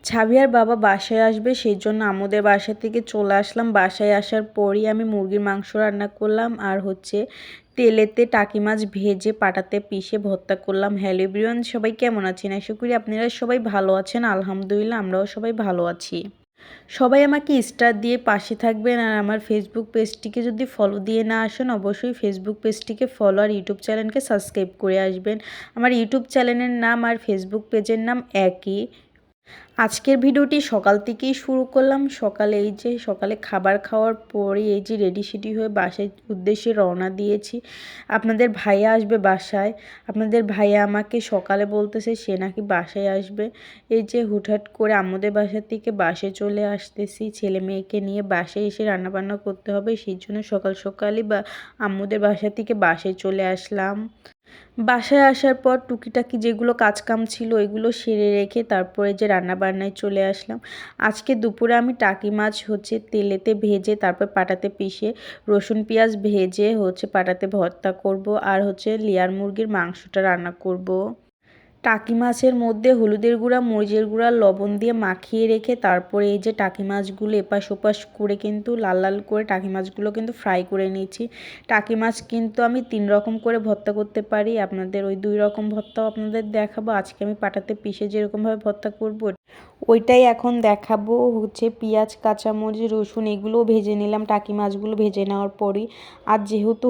Javier বাবা বাসায় আসবে, সেই জন্য আমাদের বাসা থেকে চলে আসলাম। বাসায় আসার পরই আমি মুরগির মাংস রান্না করলাম আর তেলেতে টাকি মাছ ভেজে পাটাতে পিষে ভর্তা করলাম। হ্যালো এভরিওয়ান, সবাই কেমন আছেন? আশা করি আপনারা সবাই ভালো আছেন। আলহামদুলিল্লাহ আমরাও সবাই ভালো আছি। সবাই আমাকে স্টার দিয়ে পাশে থাকবেন, আর আমার ফেসবুক পেজটিকে যদি ফলো দিয়ে না আসেন অবশ্যই ফেসবুক পেজটিকে ফলো আর ইউটিউব চ্যানেলকে সাবস্ক্রাইব করে আসবেন। আমার ইউটিউব চ্যানেলের নাম আর ফেসবুক পেজের নাম একই। আজকের ভিডিওটি সকাল থেকেই শুরু করলাম। সকালে খাবার খাওয়ার পরে রেডি সেডি হয়ে বাসার উদ্দেশ্যে রওনা দিয়েছি। আপনাদের ভাইয়া আসবে বাসায়। আপনাদের ভাইয়া আমাকে সকালে বলতেছে সে নাকি বাসায় আসবে। হুটহাট করে আমাদের বাসা থেকে বাসে চলে আসতেছি। ছেলে মেয়েকে নিয়ে বাসায় এসে রান্নাবান্না করতে হবে, সেই জন্য সকাল সকালই আমাদের বাসা থেকে বাসায় চলে আসলাম। বাসায় আসার পর টুকিটাকি যেগুলো কাজকাম ছিল ওইগুলো সেরে রেখে তারপরে রান্নাবান্নায় চলে আসলাম। আজকে দুপুরে আমি টাকি মাছ তেলেতে ভেজে তারপর পাটাতে পিষে রসুন পেঁয়াজ ভেজে পাটাতে ভর্তা করব, আর লেয়ার মুরগির মাংসটা রান্না করব। টাকি মাছের মধ্যে হলুদের গুঁড়া, মরিচের গুঁড়া, লবণ দিয়ে মাখিয়ে রেখে তারপরে টাকি মাছগুলো এপাশ ওপাশ করে কিন্তু লাল লাল করে টাকি মাছগুলো কিন্তু ফ্রাই করে নিয়েছি। টাকি মাছ কিন্তু আমি 3 রকম করে ভর্তা করতে পারি, আপনাদের ওই 2 রকম ভর্তাও আপনাদের দেখাবো। আজকে আমি পাটাতে পিষে যেরকমভাবে ভর্তা করব ওইটাই এখন দেখাবো। পেঁয়াজ, কাঁচামরিচ, রসুন এগুলোও ভেজে নিলাম টাকি মাছগুলো ভেজে নেওয়ার পরই। আর যেহেতু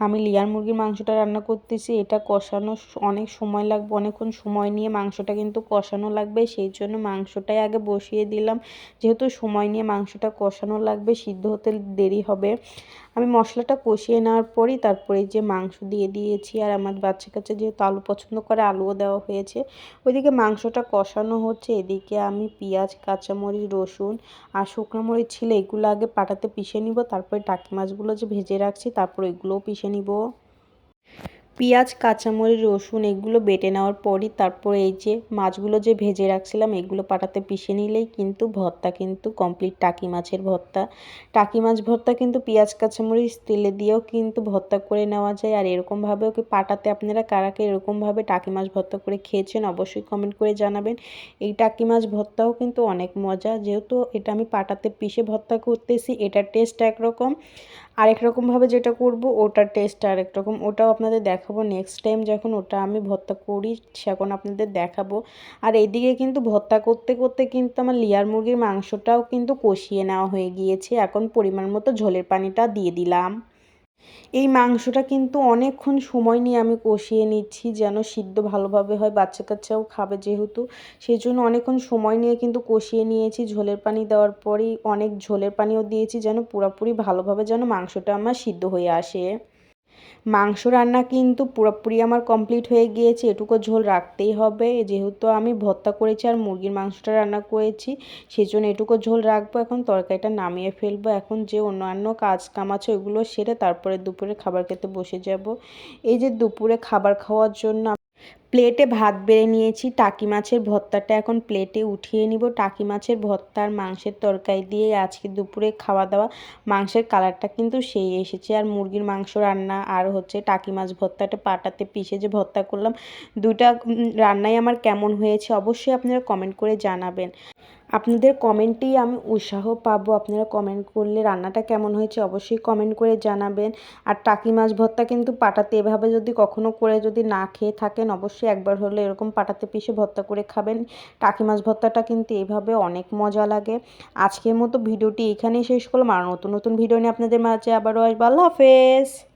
আমি লেয়ার মুরগির মাংসটা রান্না করতেছি, এটা কষানো অনেক সময় লাগবে, অনেকক্ষণ সময় নিয়ে মাংসটা কিন্তু কষানো লাগবে, সেই জন্য মাংসটাই আগে বসিয়ে দিলাম। যেহেতু সময় নিয়ে মাংসটা কষানো লাগবে, সিদ্ধ হতে দেরি হবে। আমি মশলাটা কষিয়ে নেওয়ার পরই তারপরে মাংস দিয়ে দিয়েছি। আর আমার বাচ্চা কাচ্চা যেহেতু আলু পছন্দ করে আলুও দেওয়া হয়েছে। ওইদিকে মাংসটা কষানো হচ্ছে, এদিকে আমি পেঁয়াজ, কাঁচামরিচ, রসুন আর শুকনো মরিচ ছিল এগুলো আগে পাটাতে পিষে নিব, তারপরে টাকি মাছগুলো ভেজে রাখছি তারপর এগুলোও পিষে নিব। পেঁয়াজ, কাঁচামরিচ, রসুন এগুলো বেটে নেওয়ার পরই তারপরে মাছগুলো ভেজে রাখছিলাম এগুলো পাটাতে পিষে নিলেই কিন্তু ভর্তা কিন্তু কমপ্লিট। টাকি মাছের ভর্তা, টাকি মাছ ভর্তা কিন্তু পেঁয়াজ কাঁচামরিচ তেলে দিয়েও কিন্তু ভর্তা করে নেওয়া যায়। আর এরকমভাবেও পাটাতে আপনারা কারাকে এরকমভাবে টাকি মাছ ভর্তা করে খেয়েছেন অবশ্যই কমেন্ট করে জানাবেন। এই টাকি মাছ ভর্তাও কিন্তু অনেক মজা, যেহেতু এটা আমি পাটাতে পিষে ভর্তা করতেছি এটার টেস্ট একরকম, আরেক রকমভাবে যেটা করব ওটার টেস্ট আরেক রকম। ওটাও আপনাদের দেখাবো নেক্সট টাইম যখন ওটা আমি ভর্তা করি, সেখন আপনাদের দেখাবো। আর এইদিকে কিন্তু ভর্তা করতে করতে কিন্তু আমার লেয়ার মুরগির মাংসটাও কিন্তু কষিয়ে নেওয়া হয়ে গিয়েছে। এখন পরিমাণ মতো ঝোলের পানিটা দিয়ে দিলাম। এই মাংসটা কিন্তু অনেকক্ষণ সময় নিয়ে আমি কষিয়ে নিচ্ছি যেন সিদ্ধ ভালোভাবে হয়, বাচ্চা কাচ্চাও খাবে যেহেতু, সেই জন্য অনেকক্ষণ সময় নিয়ে কিন্তু কষিয়ে নিয়েছি। ঝোলের পানি দেওয়ার পরেই অনেক ঝোলের পানিও দিয়েছি যেন পুরোপুরি ভালোভাবে যেন মাংসটা আমার সিদ্ধ হয়ে আসে। মাংস রান্না কিন্তু পুরোপুরি আমার কমপ্লিট হয়ে গিয়েছে, এটুকু ঝোল রাখতেই হবে যেহেতু আমি ভর্তা করেছি আর মুরগির মাংসটা রান্না করেছি, সেই জন্য এটুকু ঝোল রাখবো। এখন তরকারিটা নামিয়ে ফেলবো। এখন অন্যান্য কাজ কাম আছে ওইগুলো সেরে তারপরে দুপুরে খাবার খেতে বসে যাব। দুপুরে খাবার খাওয়ার জন্য প্লেটে ভাত বেড়ে নিয়েছি। টাকি মাছের ভর্তাটা এখন প্লেটে উঠিয়ে নিব। টাকি মাছের ভর্তা আর মাংসের তরকারি দিয়ে আজকে দুপুরে খাওয়া দাওয়া। মাংসের কালারটা কিন্তু সেই এসেছে। আর মুরগির মাংস রান্না আর টাকি মাছ ভর্তাটা পাটাতে পিষে ভর্তা করলাম, দুইটা রান্নাই আমার কেমন হয়েছে অবশ্যই আপনারা কমেন্ট করে জানাবেন। আপনাদের কমেন্টেই আমি উৎসাহ পাবো। আপনারা কমেন্ট করলে রান্নাটা কেমন হয়েছে অবশ্যই কমেন্ট করে জানাবেন। আর টাকি মাছ ভর্তা কিন্তু পাটাতে এভাবে যদি কখনো করে যদি না খেয়ে থাকেন অবশ্যই একবার হলে এরকম পাটাতে পিষে ভর্তা করে খাবেন। টাকি মাছ ভর্তাটা কিন্তু এভাবে অনেক মজা লাগে। আজকের মতো ভিডিওটি এখানেই শেষ করলাম। আর নতুন নতুন ভিডিও নিয়ে আপনাদের মাঝে আবারও আসবো। আল্লাহ হাফেজ।